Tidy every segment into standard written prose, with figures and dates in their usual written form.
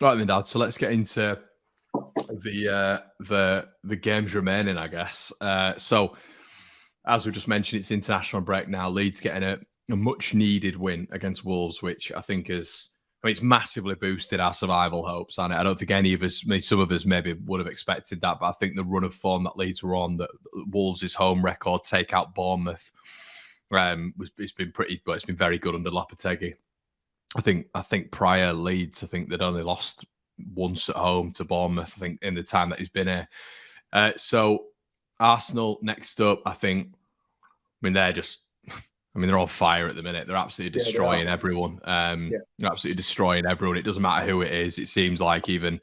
Right then, Dad. So let's get into the games remaining, I guess. So as we just mentioned, it's international break now. Leeds getting a much needed win against Wolves, which I think is. I mean, it's massively boosted our survival hopes on it. I don't think any of us, some of us maybe would have expected that, but I think the run of form that Leeds were on, that Wolves' home record, take out Bournemouth, it's been pretty, but it's been very good under Lopetegui. I think prior Leeds, I think they'd only lost once at home to Bournemouth, I think, in the time that he's been here. So Arsenal next up, I mean, they're on fire at the minute. They're absolutely destroying everyone. They're absolutely destroying everyone. It doesn't matter who it is. It seems like even,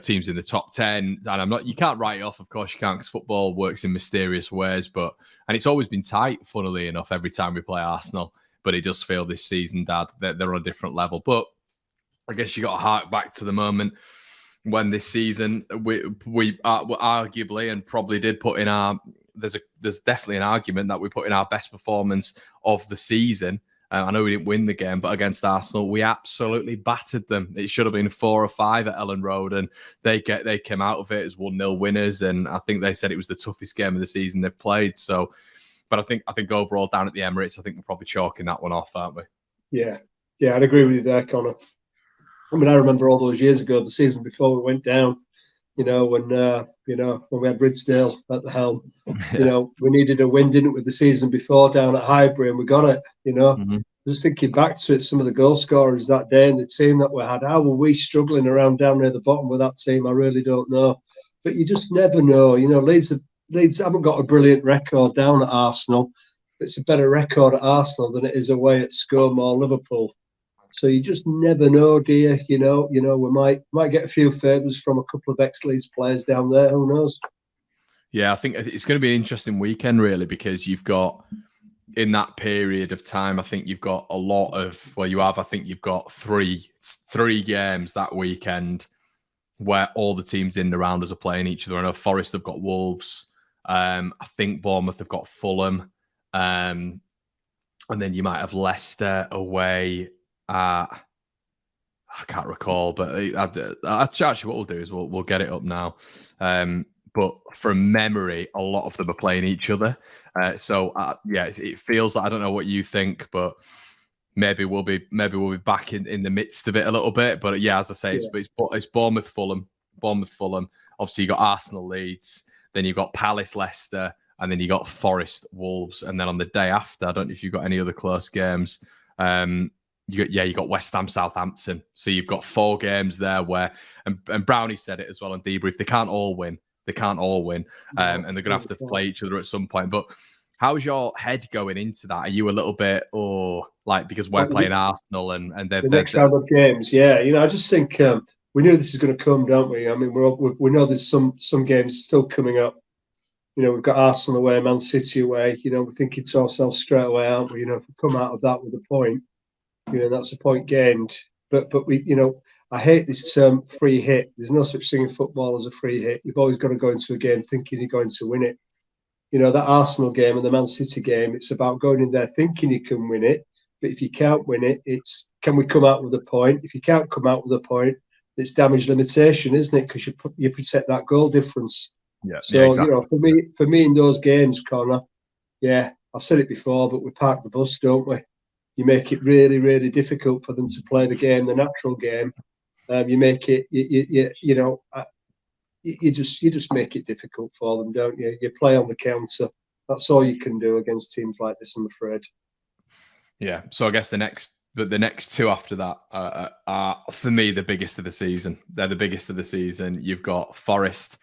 teams in the top 10, and you can't write it off, of course you can't, because football works in mysterious ways, and it's always been tight, funnily enough, every time we play Arsenal. But it does feel this season, Dad, that they're on a different level. But I guess you got to hark back to the moment when this season we arguably and probably did put in our. There's definitely an argument that we put in our best performance of the season. I know we didn't win the game, but against Arsenal, we absolutely battered them. It should have been 4 or 5 at Ellen Road, and they came out of it as 1-0 winners. And I think they said it was the toughest game of the season they've played. So. But I think overall down at the Emirates, I think we're probably chalking that one off, aren't we? Yeah, I'd agree with you there, Connor. I mean, I remember all those years ago, the season before we went down, when we had Ridsdale at the helm, we needed a win, didn't we, the season before down at Highbury, and we got it, Mm-hmm. Just thinking back to it, some of the goal scorers that day and the team that we had, how were we struggling around down near the bottom with that team? I really don't know. But you just never know. Leeds haven't got a brilliant record down at Arsenal. It's a better record at Arsenal than it is away at Scum or Liverpool. So you just never know, do you? We might get a few favours from a couple of ex-Leeds players down there. Who knows? Yeah, I think it's going to be an interesting weekend, really, because you've got, in that period of time, I think you've got a lot of, I think you've got three games that weekend where all the teams in the rounders are playing each other. I know Forest have got Wolves. I think Bournemouth have got Fulham. And then you might have Leicester away. I can't recall, but actually what we'll do is we'll get it up now. But from memory, a lot of them are playing each other. It feels like, I don't know what you think, but maybe we'll be back in the midst of it a little bit. But yeah, as I say, it's Bournemouth, Fulham. Obviously, you got Arsenal, Leeds. Then you've got Palace, Leicester, and then you got Forest, Wolves. And then on the day after, I don't know if you've got any other close games. You got West Ham, Southampton. So you've got 4 games there where, and Brownie said it as well on debrief, they can't all win. And they're going to have to play each other at some point. But how's your head going into that? Are you a little bit, because we're playing Arsenal and they're the next round of games? Yeah, I just think we knew this is going to come, don't we? I mean, we know there's some games still coming up. We've got Arsenal away, Man City away. We're thinking to ourselves straight away, aren't we? If we come out of that with a point, that's a point gained. But we, I hate this term free hit. There's no such thing in football as a free hit. You've always got to go into a game thinking you're going to win it. That Arsenal game and the Man City game, it's about going in there thinking you can win it. But if you can't win it, it's can we come out with a point? If you can't come out with a point, it's damage limitation, isn't it? Because you protect that goal difference. Yeah. So yeah, exactly. for me in those games, Connor, yeah, I've said it before, but we park the bus, don't we? You make it really, really difficult for them to play the game, the natural game. You make it, you just make it difficult for them, don't you? You play on the counter. That's all you can do against teams like this, I'm afraid. Yeah. So I guess the next 2 after that are, for me, the biggest of the season. They're the biggest of the season. You've got Forest,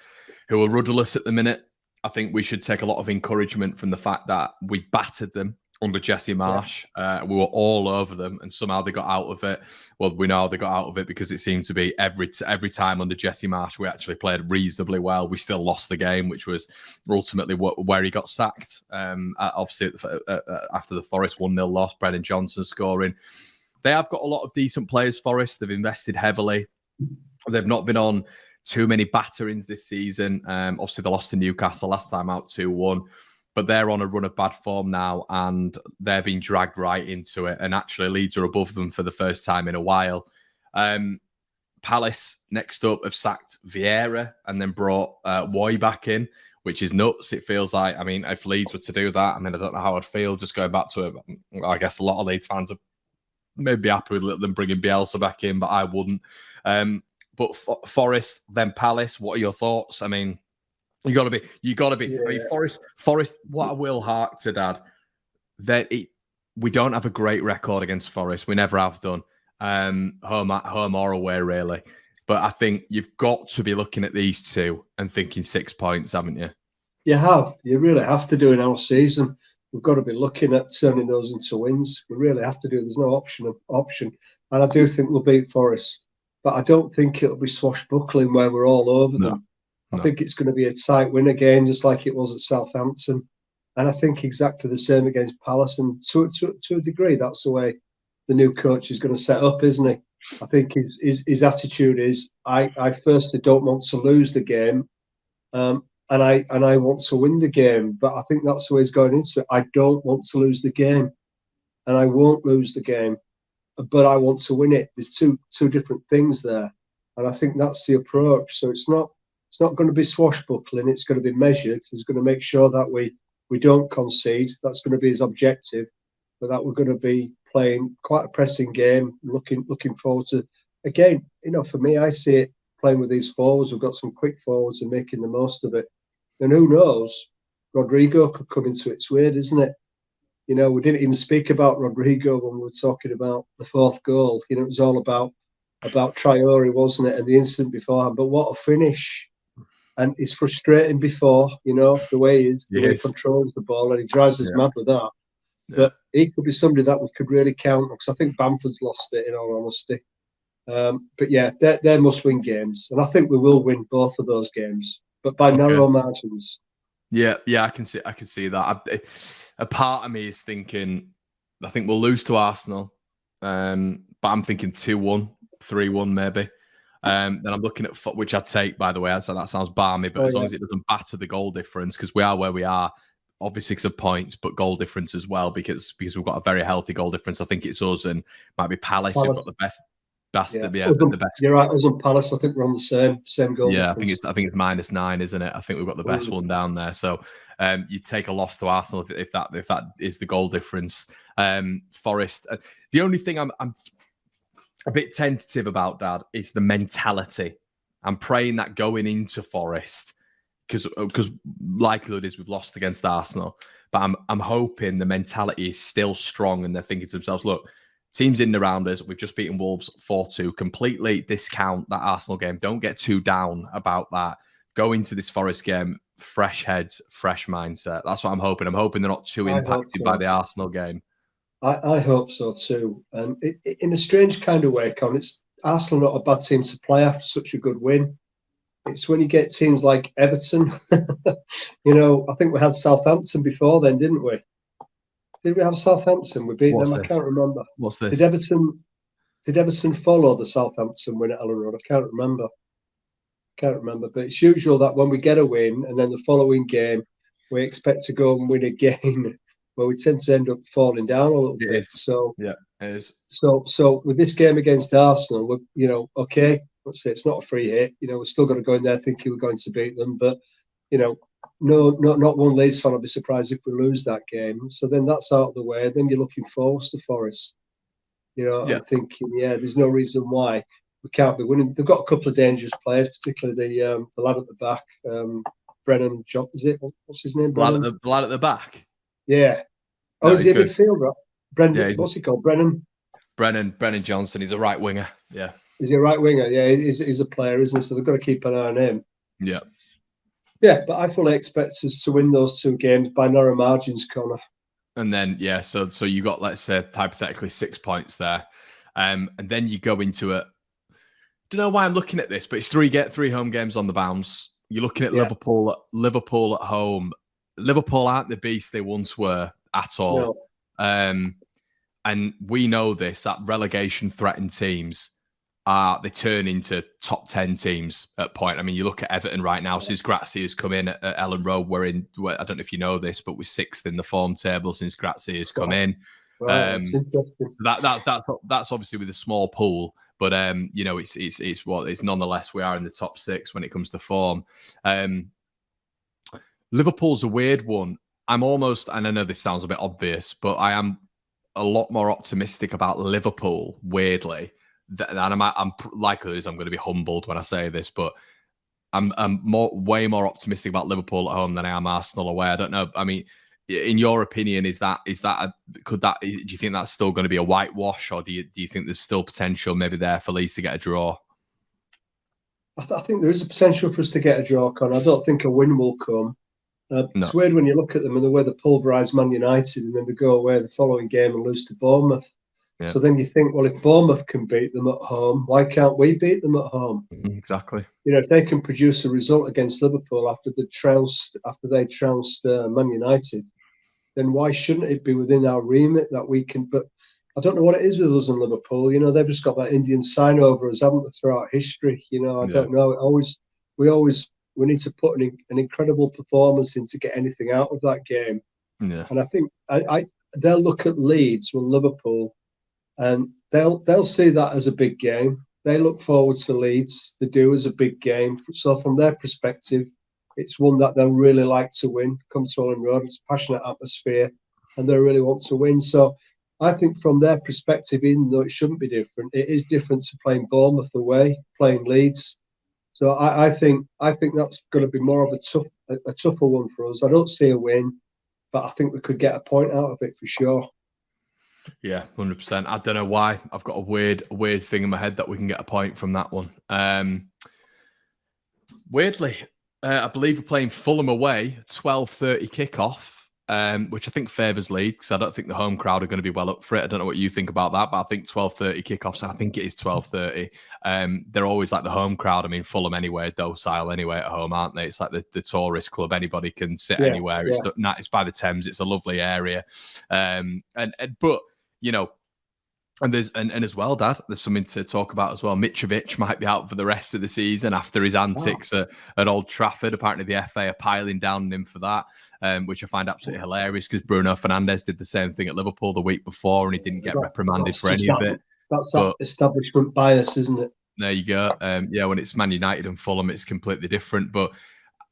who are rudderless at the minute. I think we should take a lot of encouragement from the fact that we battered them under Jesse Marsh. Yeah. We were all over them, and somehow they got out of it. Well, we know they got out of it because it seemed to be every time under Jesse Marsh, we actually played reasonably well. We still lost the game, which was ultimately where he got sacked. Obviously, after the Forest 1-0 loss, Brennan Johnson scoring. They have got a lot of decent players, Forest. They've invested heavily. They've not been on too many batterings this season. Obviously, they lost to Newcastle last time out 2-1. But they're on a run of bad form now, and they're being dragged right into it. And actually, Leeds are above them for the first time in a while. Palace next up have sacked Vieira and then brought Woy back in, which is nuts. It feels like, I mean, if Leeds were to do that, I mean, I don't know how I'd feel just going back to it. I guess a lot of Leeds fans are maybe happy with them bringing Bielsa back in, but I wouldn't. But Forest, then Palace, what are your thoughts? I mean, you got to be. Yeah. I mean, Forest. What I will hark to, Dad, that we don't have a great record against Forest. We never have done, home or away, really. But I think you've got to be looking at these two and thinking 6 points, haven't you? You have. You really have to do in our season. We've got to be looking at turning those into wins. We really have to do. There's no option. And I do think we'll beat Forest, but I don't think it'll be swashbuckling where we're all over them. I think it's going to be a tight win again, just like it was at Southampton. And I think exactly the same against Palace. And to a degree, that's the way the new coach is going to set up, isn't he? I think his attitude is, I firstly don't want to lose the game, and I want to win the game. But I think that's the way he's going into it. I don't want to lose the game, and I won't lose the game, but I want to win it. There's two different things there, and I think that's the approach. So it's not going to be swashbuckling. It's going to be measured. He's going to make sure that we don't concede. That's going to be his objective, but that we're going to be playing quite a pressing game. Looking forward to, again, for me, I see it playing with these forwards. We've got some quick forwards and making the most of it. And who knows? Rodrigo could come into it. It's weird, isn't it? We didn't even speak about Rodrigo when we were talking about the fourth goal. It was all about Traore, wasn't it? And the incident beforehand. But what a finish! And it's frustrating before, the way he is, the way he controls the ball, and he drives us mad with that. Yeah. But he could be somebody that we could really count on, because I think Bamford's lost it, in all honesty. But yeah, they're must-win games, and I think we will win both of those games, but by narrow margins. Yeah, I can see that. A part of me is thinking, I think we'll lose to Arsenal, but I'm thinking 2-1, 3-1 maybe. Then I'm looking at, which I'd take, by the way. So that sounds balmy, but as long as it doesn't batter the goal difference, because we are where we are, obviously 6 points, but goal difference as well, because we've got a very healthy goal difference. I think it's us and might be Palace who've got the best. The best. You're right. Us and Palace, I think we're on the same goal. Yeah, difference. I think it's -9, isn't it? I think we've got the best one down there. So you take a loss to Arsenal if that is the goal difference. Forest. The only thing I'm a bit tentative about, Dad, is the mentality. I'm praying that going into Forest, because likelihood is we've lost against Arsenal, but I'm hoping the mentality is still strong and they're thinking to themselves, look, teams in and around us, we've just beaten Wolves 4-2, completely discount that Arsenal game. Don't get too down about that. Go into this Forest game, fresh heads, fresh mindset. That's what I'm hoping. I'm hoping they're not too impacted by the Arsenal game. I hope so too. And in a strange kind of way, Con, it's Arsenal not a bad team to play after such a good win. It's when you get teams like Everton. I think we had Southampton before then, didn't we? Did we have Southampton? We beat them. I can't remember. What's this? Did Everton follow the Southampton win at Ellen Road? I can't remember. But it's usual that when we get a win and then the following game we expect to go and win again, where we tend to end up falling down a little bit. So yeah, it is. So with this game against Arsenal, we're okay. Let's say it's not a free hit. We're still going to go in there thinking we're going to beat them, but no, not one Leeds fan will be surprised if we lose that game. So then that's out of the way. Then you're looking forward to Forest. I'm thinking, there's no reason why we can't be winning. They've got a couple of dangerous players, particularly the lad at the back, Brennan. Is it? What's his name? The lad at the back. Yeah. Oh, is he a midfielder? Brendan. What's he called? Brennan Johnson. He's a right winger. Yeah. Is he a right winger? Yeah, he's a player, isn't he? So they've got to keep an eye on him. Yeah. Yeah, but I fully expect us to win those 2 games by narrow margins, Connor. And then, so you got, let's say, hypothetically 6 points there. And then you go into it. Don't know why I'm looking at this, but it's 3 home games on the bounce. You're looking at Liverpool at home. Liverpool aren't the beast they once were at all. No. And we know this, that relegation threatened teams they turn into top 10 teams at point. I mean, you look at Everton right now, since Grazia has come in at Ellen Road, I don't know if you know this, but we're 6th in the form table since Grazia has come in. That's obviously with a small pool, But it's nonetheless, we are in the top 6 when it comes to form. Liverpool's a weird one. I'm almost, and I know this sounds a bit obvious, but I am a lot more optimistic about Liverpool, weirdly. And I'm likely I'm going to be humbled when I say this, but I'm way more optimistic about Liverpool at home than I am Arsenal away. I don't know. I mean, in your opinion, do you think that's still going to be a whitewash, or do you think there's still potential maybe there for Leeds to get a draw? I think there is a potential for us to get a draw, Con. I don't think a win will come. It's weird when you look at them and the way they pulverise Man United, and then they go away the following game and lose to Bournemouth. Yeah. So then you think, well, if Bournemouth can beat them at home, why can't we beat them at home? Exactly. If they can produce a result against Liverpool after they trounced Man United, then why shouldn't it be within our remit that we can? But I don't know what it is with us and Liverpool. They've just got that Indian sign over us, haven't they, throughout history? I don't know. We need to put an incredible performance in to get anything out of that game. Yeah. And I think they'll look at Leeds with Liverpool, and they'll see that as a big game. They look forward to Leeds. They do as a big game. So from their perspective, it's one that they'll really like to win. Come to Elland Road, it's a passionate atmosphere, and they really want to win. So I think from their perspective, even though it shouldn't be different, it is different to playing Bournemouth away, playing Leeds. So I think that's going to be more of a tougher one for us. I don't see a win, but I think we could get a point out of it for sure. Yeah, 100%. I don't know why. I've got a weird thing in my head that we can get a point from that one. Weirdly, I believe we're playing Fulham away, 12:30 kickoff. Which I think favours Leeds, because I don't think the home crowd are going to be well up for it. I don't know what you think about that, but I think 12:30 kickoffs, and I think it is 12:30. They're always like the home crowd. I mean, Fulham anyway, docile anyway at home, aren't they? It's like the tourist club. Anybody can sit anywhere. Yeah. It's by the Thames. It's a lovely area. But and as well, Dad, there's something to talk about as well. Mitrovic might be out for the rest of the season after his antics at Old Trafford. Apparently, the FA are piling down on him for that, which I find absolutely hilarious, because Bruno Fernandes did the same thing at Liverpool the week before, and he didn't get reprimanded for any of it. That's that establishment bias, isn't it? There you go. When it's Man United and Fulham, it's completely different. But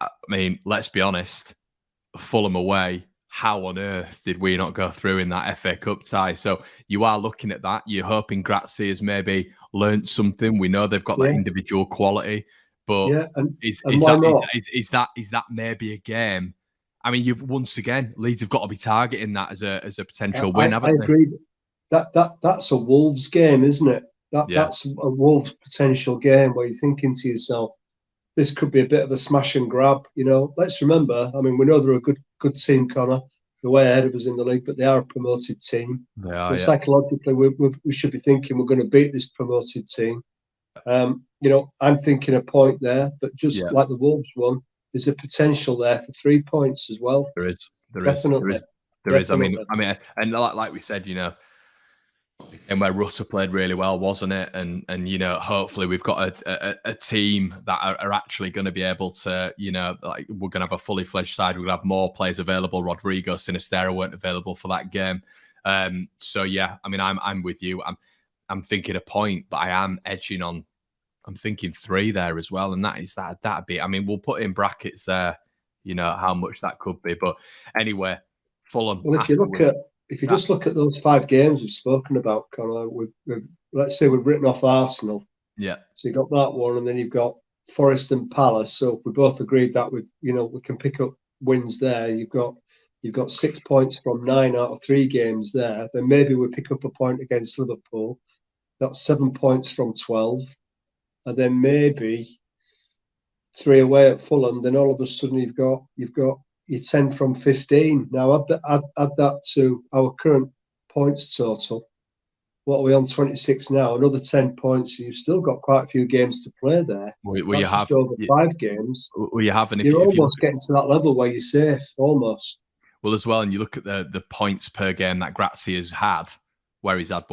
I mean, let's be honest, Fulham away, how on earth did we not go through in that FA Cup tie? So you are looking at that. You're hoping Grazia has maybe learned something. We know they've got that individual quality, but is that maybe a game? I mean, once again, Leeds have got to be targeting that as a potential win, haven't they? I agree. That's a Wolves game, isn't it? That's a Wolves potential game where you're thinking to yourself, this could be a bit of a smash and grab. Let's remember, I mean, we know they're a good team, Connor. They're way ahead of us in the league, but they are a promoted team. They are, psychologically, we should be thinking we're going to beat this promoted team. I'm thinking a point there, but just like the Wolves one, there's a potential there for 3 points as well. There is. I mean, and like we said, and where Rutter played really well, wasn't it? And hopefully we've got a team that are actually going to be able to, like, we're going to have a fully fledged side. We're going to have more players available. Rodrigo, Sinistera weren't available for that game. So yeah, I mean, I'm with you. I'm thinking a point, but I am edging on. I'm thinking 3 there as well, and that'd be. I mean, we'll put in brackets there, how much that could be. But anyway, Fulham. Well, if you just look at those 5 games we've spoken about, Connor, let's say we've written off Arsenal. Yeah. So you've got that one, and then you've got Forest and Palace. So if we both agreed that we can pick up wins there. You've got 6 points from 9 out of 3 games there. Then maybe we pick up a point against Liverpool. That's 7 points from 12. And then maybe 3 away at Fulham. Then all of a sudden you've got your 10 from 15. Now add that to our current points total. What are we on, 26 now? Another 10 points. You've still got quite a few games to play there. Well, you have over 5 games. Well, you have, and you're almost getting to that level where you're safe, almost. Well, as well, and you look at the points per game that Grazia's had, where he's had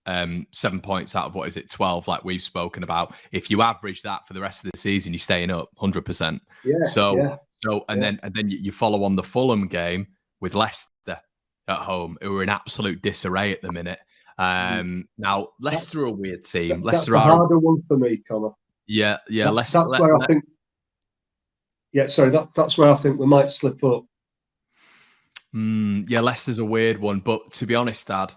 7 points out of 12, like we've spoken about. If you average that for the rest of the season, you're staying up 100%. Then you follow on the Fulham game with Leicester at home, who are in absolute disarray at the minute. Now Leicester are a weird team. That's Leicester the are, harder one for me, Connor. yeah. Leicester, That's where I think. Yeah, sorry, that's where I think we might slip up. Yeah, Leicester's a weird one, but to be honest, Dad,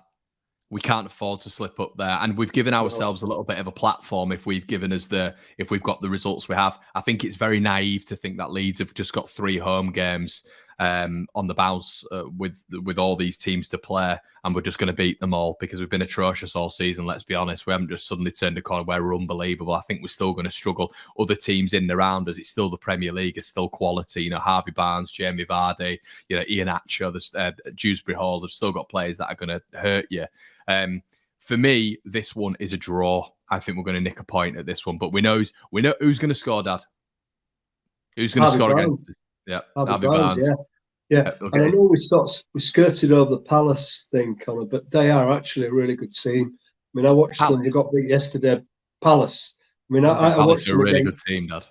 we can't afford to slip up there, and we've given ourselves a little bit of a platform if we've got the results we have. I think it's very naive to think that Leeds have just got 3 home games on the bounce with all these teams to play, and we're just going to beat them all because we've been atrocious all season. Let's be honest, we haven't just suddenly turned a corner where we're unbelievable. I think we're still going to struggle. Other teams in and around us, it's still the Premier League, it's still quality. You know, Harvey Barnes, Jamie Vardy, you know, Ian Atcher, Dewsbury Hall. They've still got players that are going to hurt you. For me, this one is a draw. I think we're going to nick a point at this one, but we know who's going to score, Dad. Who's going to score against us? Yeah, Harvey Barnes. Yeah. Okay. And I know we skirted over the Palace thing, Connor, but they are actually a really good team. I mean, I watched them. They got beat yesterday. Palace. I mean, I watched them. A really good team, Dad.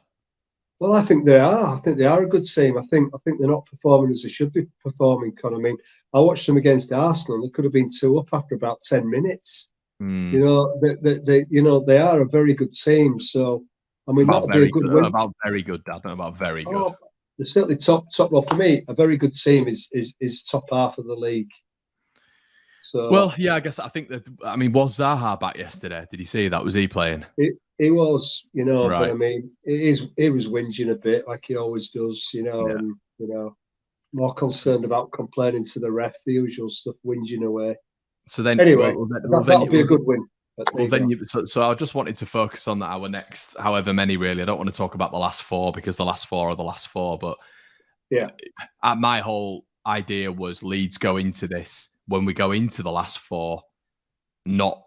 Well, I think they are. I think they are a good team. I think they're not performing as they should be performing, Connor. I mean, I watched them against Arsenal. They could have been 2 up after about 10 minutes. You know, they are a very good team. So, I mean, that would be a good win. About very good, Dad. Not about very good. They're certainly top. Well, for me, a very good team is top half of the league. So, well, yeah, I guess I think that. I mean, was Zaha back yesterday? Did you see that? Was he playing? He was, you know. Right. But I mean, he was whinging a bit like he always does, you know, and you know, more concerned about complaining to the ref, the usual stuff, whinging away. So then, anyway, that'll be a good win. So I just wanted to focus on our next, however many, really. I don't want to talk about the last 4 because the last 4 are the last 4. But yeah, my whole idea was Leeds go into this when we go into the last 4, not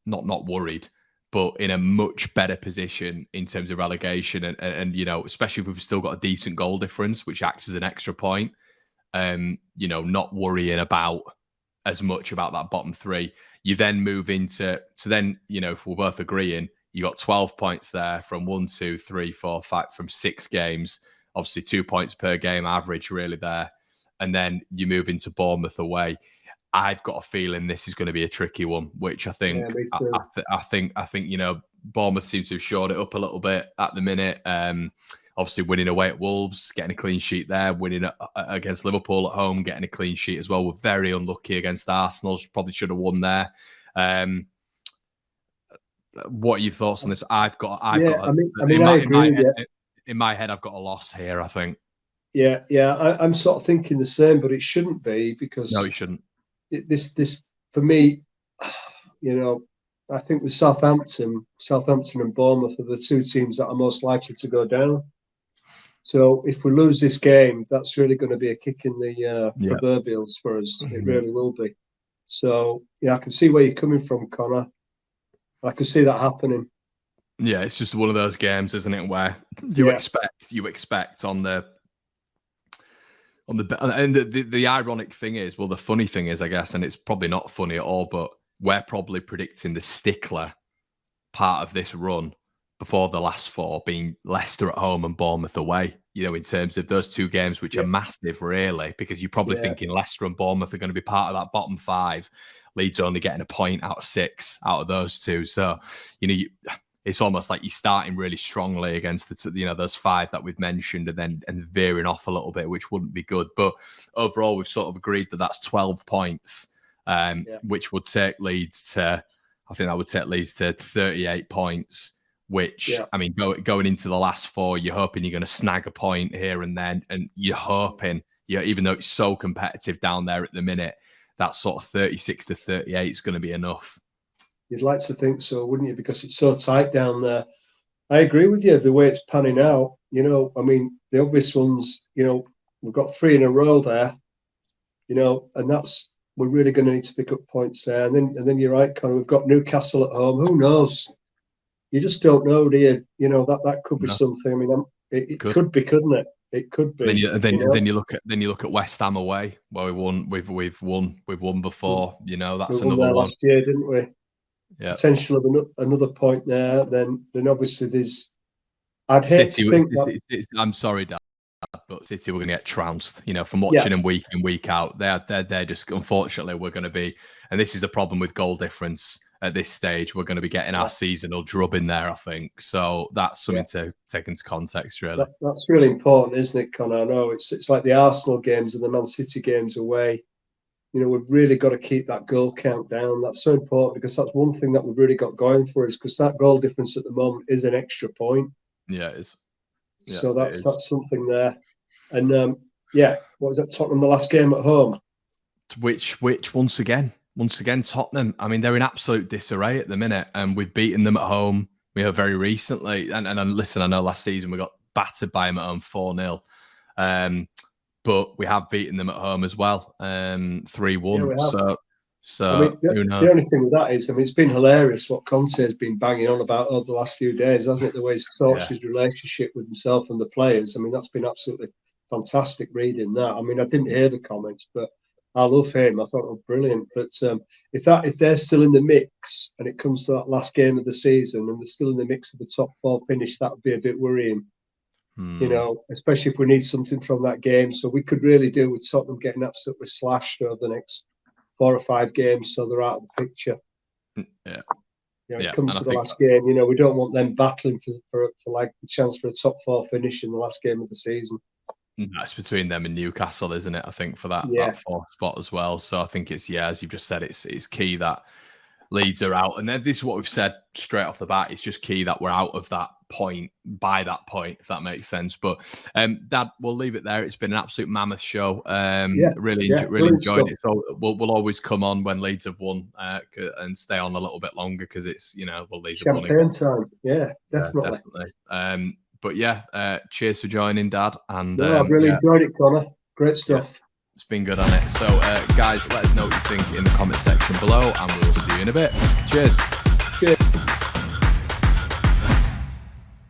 worried, but in a much better position in terms of relegation, and you know, especially if we've still got a decent goal difference, which acts as an extra point. You know, not worrying about as much about that bottom 3. You then move into, so then, you know, if we're both agreeing, you got 12 points there from 1, 2, 3, 4, 5, from 6 games, obviously 2 points per game average really there. And then you move into Bournemouth away. I've got a feeling this is going to be a tricky one, which I think, I think, you know, Bournemouth seems to have shored it up a little bit at the minute. Obviously winning away at Wolves, getting a clean sheet there, winning against Liverpool at home, getting a clean sheet as well. We're very unlucky against Arsenal. Probably should have won there. What are your thoughts on this? I agree. In my head, I've got a loss here, I think. Yeah. I'm sort of thinking the same, but it shouldn't be because no, it shouldn't. This for me, you know, I think with Southampton and Bournemouth are the 2 teams that are most likely to go down. So if we lose this game, that's really going to be a kick in the proverbials for us. Mm-hmm. It really will be. So yeah, I can see where you're coming from, Connor. I can see that happening. Yeah, it's just one of those games, isn't it, where you expect on the and the ironic thing is, well, the funny thing is, I guess, and it's probably not funny at all, but we're probably predicting the stickler part of this run before the last 4 being Leicester at home and Bournemouth away, you know, in terms of those 2 games, which are massive, really, because you're probably thinking Leicester and Bournemouth are going to be part of that bottom 5. Leeds only getting a point out of 6 out of those 2. So, you know, it's almost like you're starting really strongly against those 5 that we've mentioned and veering off a little bit, which wouldn't be good. But overall, we've sort of agreed that that's 12 points, which would take Leeds to, I think that would take Leeds to 38 points, which, I mean, going into the last 4, you're hoping you're going to snag a point here and then, and you're hoping, even though it's so competitive down there at the minute, that sort of 36 to 38 is going to be enough. You'd like to think so, wouldn't you? Because it's so tight down there. I agree with you, the way it's panning out. You know, I mean, the obvious ones, you know, we've got 3 in a row there, you know, and we're really going to need to pick up points there. And then you're right, Connor, we've got Newcastle at home. Who knows? You just don't know, do you? You know, that could be something. I mean, it could be, couldn't it? It could be. Then you look at West Ham away, where we've won before. You know, that's another one. Last year, didn't we? Yeah. Potential of another point there. Then obviously there's. I'd hate to think that. I'm sorry, Dan. but City were going to get trounced. From watching them week in, week out, they're just, unfortunately, we're going to be, and this is the problem with goal difference at this stage. We're going to be getting our seasonal drub in there, I think. So that's something to take into context, really. That's really important, isn't it, Connor? I know it's like the Arsenal games and the Man City games away. We've really got to keep that goal count down. That's so important, because that's one thing that we've really got going for us, because that goal difference at the moment is an extra point. Yeah, it is. Yeah, so that's something there. And what was that, Tottenham, the last game at home? Which once again, Tottenham, I mean, they're in absolute disarray at the minute, and we've beaten them at home, very recently. And listen, I know last season we got battered by them at home 4-0. But we have beaten them at home as well, 3-1. So the only thing with that is, it's been hilarious what Conte has been banging on about over the last few days, hasn't it? The way he's torched his relationship with himself and the players. That's been absolutely fantastic reading that. I didn't hear the comments, but I love him. I thought it was brilliant. But if they're still in the mix and it comes to that last game of the season and they're still in the mix of the top 4 finish, that would be a bit worrying. Especially if we need something from that game. So we could really do with Tottenham getting absolutely slashed over the next 4 or 5 games, so they're out of the picture. It comes to the last game. We don't want them battling for like the chance for a top 4 finish in the last game of the season. It's between them and Newcastle, isn't it? I think for that 4th spot as well. So I think it's as you've just said, it's key that Leeds are out, and then this is what we've said straight off the bat. It's just key that we're out of that point by that point, if that makes sense. But Dad, we'll leave it there. It's been an absolute mammoth show. Really enjoyed it. So we'll always come on when Leeds have won and stay on a little bit longer, because it's Leeds have won champagne time. Yeah, definitely. But cheers for joining, Dad. And I've really enjoyed it, Connor. Great stuff. It's been good on it. So, guys, let us know what you think in the comment section below, and we'll see you in a bit. Cheers.